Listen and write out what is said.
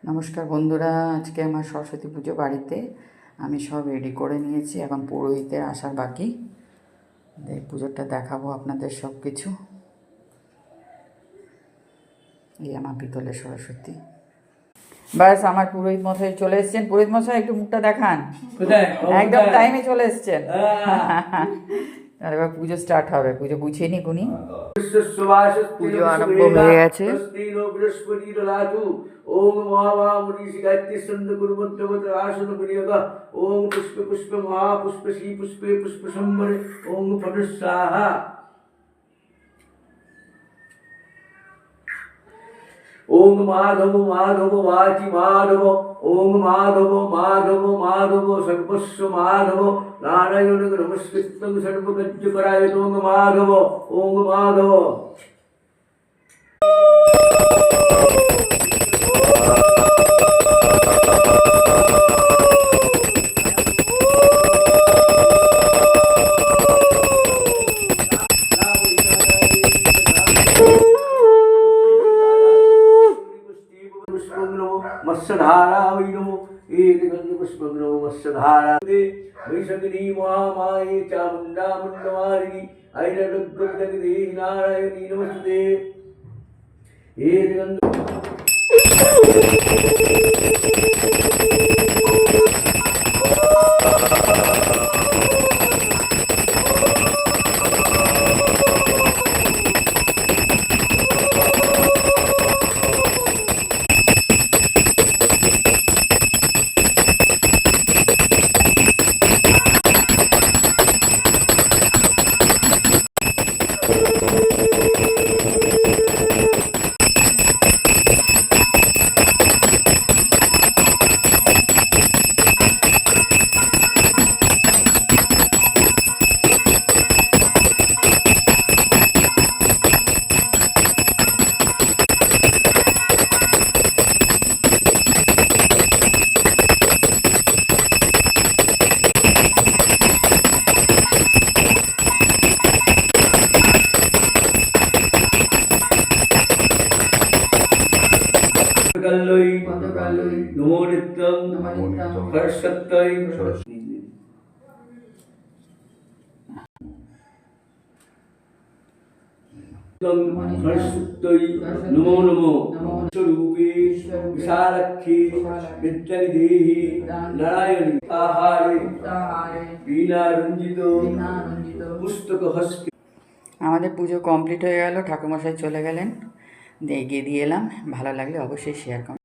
নমস্কার বন্ধুরা, আজকে আমার সরস্বতী পুজো বাড়িতে আমি সব রেডি করে নিয়েছি। এখন পুরোহিতের আসার বাকি। পুজোটা দেখাবো আপনাদের সব কিছু। এই আমার পিতলের সরস্বতী। ব্যাস, আমার পুরোহিত মশাই চলে এসছেন। পুরোহিত মশাই একটু মুখটা দেখান। একদম টাইমে চলে এসছেন। আর এবার পুজো স্টার্ট হবে। পুজো গুছিয়ে নি গুনি। পুজো আরম্ভ হয়ে গেছে। ओम महावामुनीषि गायत्री छंद गुरुमंत्र मंत्र आसन विनियोगा ओम पुष्प पुष्प महापुष्प श्री पुष्पे पुष्प संवरे ओम फट स्वाहा ओम माधव माधव वाचि माधव ओम माधव माधव माधव सर्वस्व माधव नारायण नमस्कृतं सर्वगज्जकराय ओम माधव ओम माधव। मत्स्यधारा वै नमो एकगन्धपुष्पं नमो मत्स्यधारा वैशगिनी महामाये चामुण्डा मुण्डमालिनी ऐररुद्रजगदेहि नारायणी नमस्ते एकगन्ध। नमो नित्यं सरस्वत्यै सरस्वत्यै नमो नमो स्वरूपे विशालक्षी विद्यानिधेहि नारायणी आहारे वीणारञ्जित पुस्तक हस्ते। আমাদের পুজো কমপ্লিট হয়ে গেল। ঠাকুরমশাই চলে গেলেন, এগিয়ে দিয়ে এলাম। ভালো লাগলে অবশ্যই শেয়ার করুন।